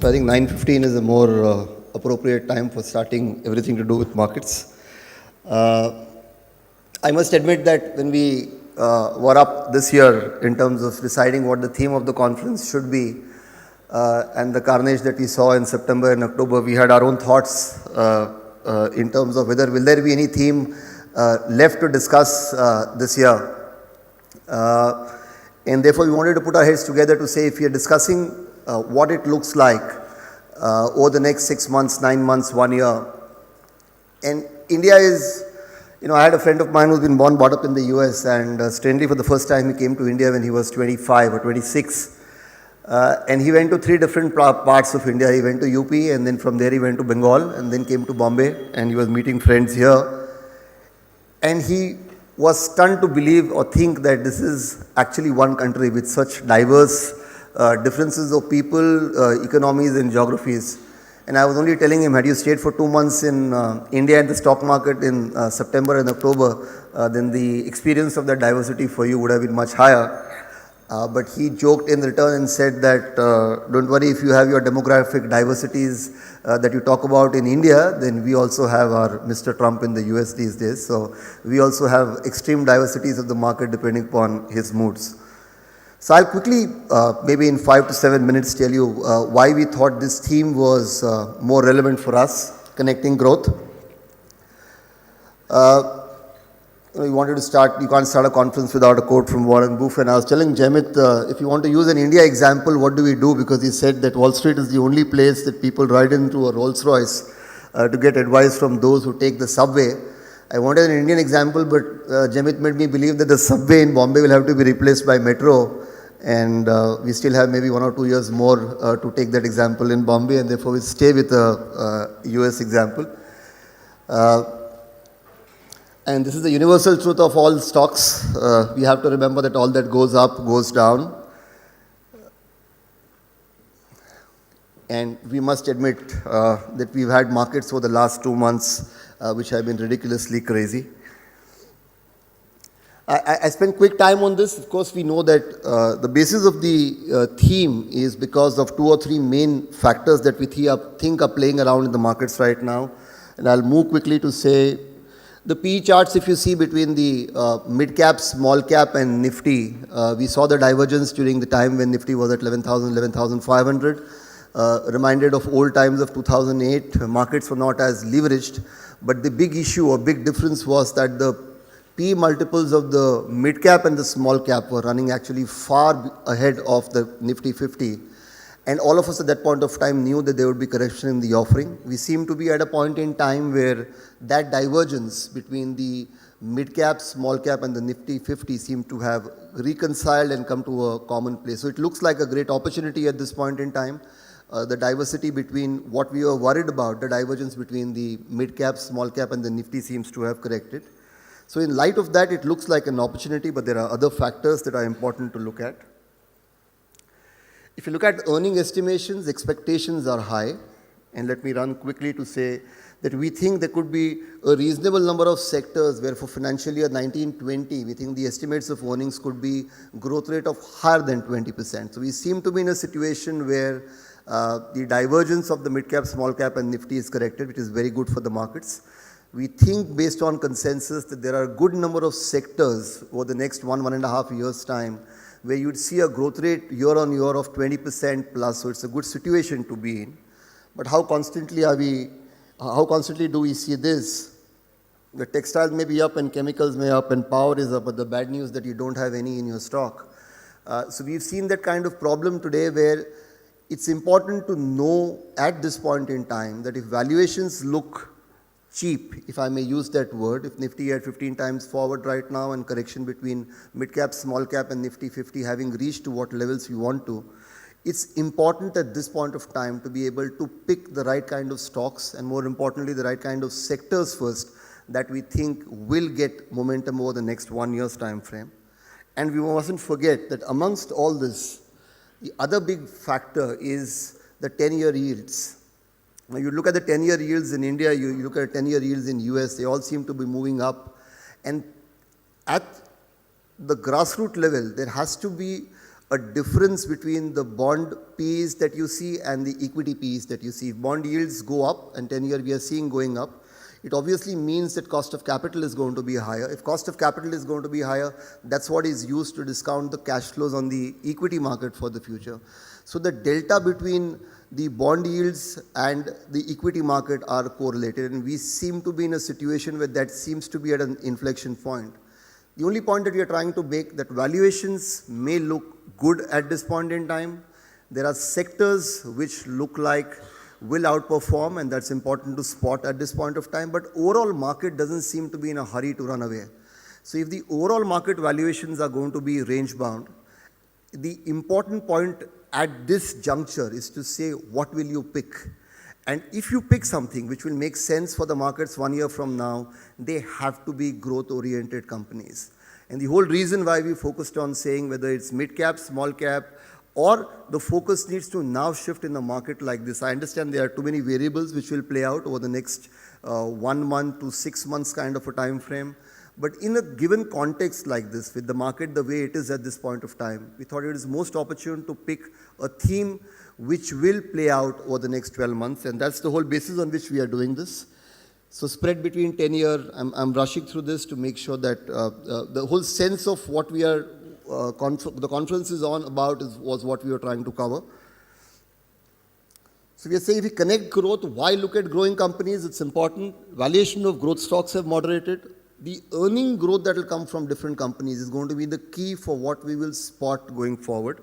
So I think 9:15 is a more appropriate time for starting everything to do with markets. I must admit that when we were up this year in terms of deciding what the theme of the conference should be, and the carnage that we saw in September and October, we had our own thoughts in terms of whether will there be any theme left to discuss this year. And therefore, we wanted to put our heads together to say if we are discussing what it looks like over the next 6 months, 9 months, 1 year. And India is, I had a friend of mine who's been brought up in the US, and strangely for the first time he came to India when he was 25 or 26. And he went to 3 different parts of India. He went to UP, and then from there he went to Bengal, and then came to Bombay, and he was meeting friends here. And he was stunned to believe or think that this is actually one country with such diverse differences of people, economies and geographies. And I was only telling him, had you stayed for 2 months in India at the stock market in September and October, then the experience of that diversity for you would have been much higher. But he joked in return and said that don't worry, if you have your demographic diversities that you talk about in India, then we also have our Mr. Trump in the US these days. So we also have extreme diversities of the market depending upon his moods. So I'll quickly, maybe in 5 to 7 minutes, tell you why we thought this theme was more relevant for us, connecting growth. We wanted to start, you can't start a conference without a quote from Warren Buffett. And I was telling Jamit, if you want to use an India example, what do we do? Because he said that Wall Street is the only place that people ride into a Rolls Royce to get advice from those who take the subway. I wanted an Indian example, but Jamit made me believe that the subway in Bombay will have to be replaced by metro. And we still have maybe 1 or 2 years more to take that example in Bombay, and therefore we stay with a US example. And this is the universal truth of all stocks. We have to remember that all that goes up goes down. And we must admit that we've had markets over the last 2 months which have been ridiculously crazy. I spent quick time on this. Of course, we know that the basis of the theme is because of 2 or 3 main factors that we think are playing around in the markets right now. And I'll move quickly to say the PE charts, if you see between the mid cap, small cap and Nifty, we saw the divergence during the time when Nifty was at 11,000, 11,500. Reminded of old times of 2008, markets were not as leveraged. But the big issue or big difference was that the P multiples of the mid cap and the small cap were running actually far ahead of the Nifty 50. And all of us at that point of time knew that there would be correction in the offering. We seem to be at a point in time where that divergence between the mid cap, small cap and the Nifty 50 seem to have reconciled and come to a common place. So it looks like a great opportunity at this point in time. The diversity between what we were worried about, the divergence between the mid cap, small cap and the Nifty seems to have corrected. So in light of that, it looks like an opportunity, but there are other factors that are important to look at. If you look at earning estimations, expectations are high. And let me run quickly to say that we think there could be a reasonable number of sectors where for financial year 1920, we think the estimates of earnings could be growth rate of higher than 20%. So we seem to be in a situation where the divergence of the mid cap, small cap and Nifty is corrected, which is very good for the markets. We think based on consensus that there are a good number of sectors over the next 1.5 years time where you'd see a growth rate year on year of 20% plus. So it's a good situation to be in. But how constantly do we see this? The textiles may be up and chemicals may up and power is up, but the bad news that you don't have any in your stock. So we've seen that kind of problem today where it's important to know at this point in time that if valuations look cheap, if I may use that word, if Nifty at 15 times forward right now and correction between mid cap, small cap and Nifty 50 having reached to what levels we want to, it's important at this point of time to be able to pick the right kind of stocks and more importantly the right kind of sectors first that we think will get momentum over the next 1 year's time frame. And we mustn't forget that amongst all this, the other big factor is the 10-year yields. Now you look at the 10-year yields in India, you look at 10-year yields in US, they all seem to be moving up. And at the grassroots level, there has to be a difference between the bond Ps that you see and the equity Ps that you see. If bond yields go up, and 10-year we are seeing going up, it obviously means that cost of capital is going to be higher. If cost of capital is going to be higher, that's what is used to discount the cash flows on the equity market for the future. So the delta between the bond yields and the equity market are correlated, and we seem to be in a situation where that seems to be at an inflection point. The only point that we are trying to make, that valuations may look good at this point in time. There are sectors which look like will outperform, and that's important to spot at this point of time, but overall market doesn't seem to be in a hurry to run away. So if the overall market valuations are going to be range bound, the important point at this juncture is to say, what will you pick? And if you pick something which will make sense for the markets 1 year from now, they have to be growth-oriented companies. And the whole reason why we focused on saying whether it's mid-cap, small-cap, or the focus needs to now shift in a market like this. I understand there are too many variables which will play out over the next 1 month to 6 months kind of a time frame. But in a given context like this, with the market the way it is at this point of time, we thought it is most opportune to pick a theme which will play out over the next 12 months, and that's the whole basis on which we are doing this. So spread between 10-year, I'm rushing through this to make sure that the whole sense of what we are, the conference is on about was what we were trying to cover. So we are saying if we connect growth, why look at growing companies? It's important. Valuation of growth stocks have moderated. The earning growth that will come from different companies is going to be the key for what we will spot going forward.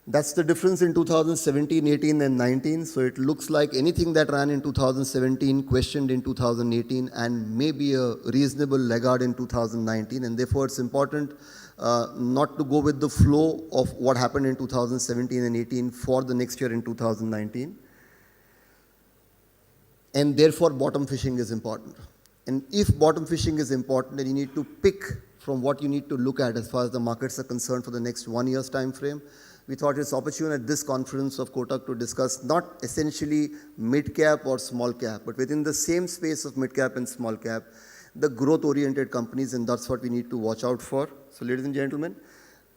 That's the difference in 2017, 18, and 19. So it looks like anything that ran in 2017, questioned in 2018, and maybe a reasonable laggard in 2019. And therefore, it's important not to go with the flow of what happened in 2017 and 18 for the next year in 2019. And therefore, bottom fishing is important. And if bottom fishing is important, then you need to pick from what you need to look at as far as the markets are concerned for the next 1 year's time frame. We thought it's opportune at this conference of Kotak to discuss not essentially mid-cap or small-cap, but within the same space of mid-cap and small-cap, the growth-oriented companies, and that's what we need to watch out for. So ladies and gentlemen,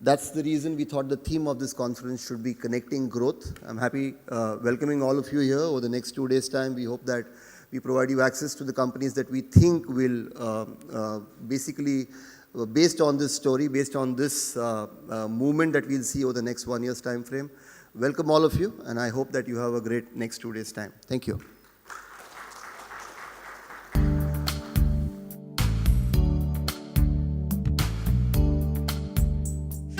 that's the reason we thought the theme of this conference should be connecting growth. I'm happy welcoming all of you here over the next 2 days' time. We hope that we provide you access to the companies that we think will basically, based on this story, based on this movement that we'll see over the next 1 year's time frame. Welcome all of you, and I hope that you have a great next 2 days' time. Thank you.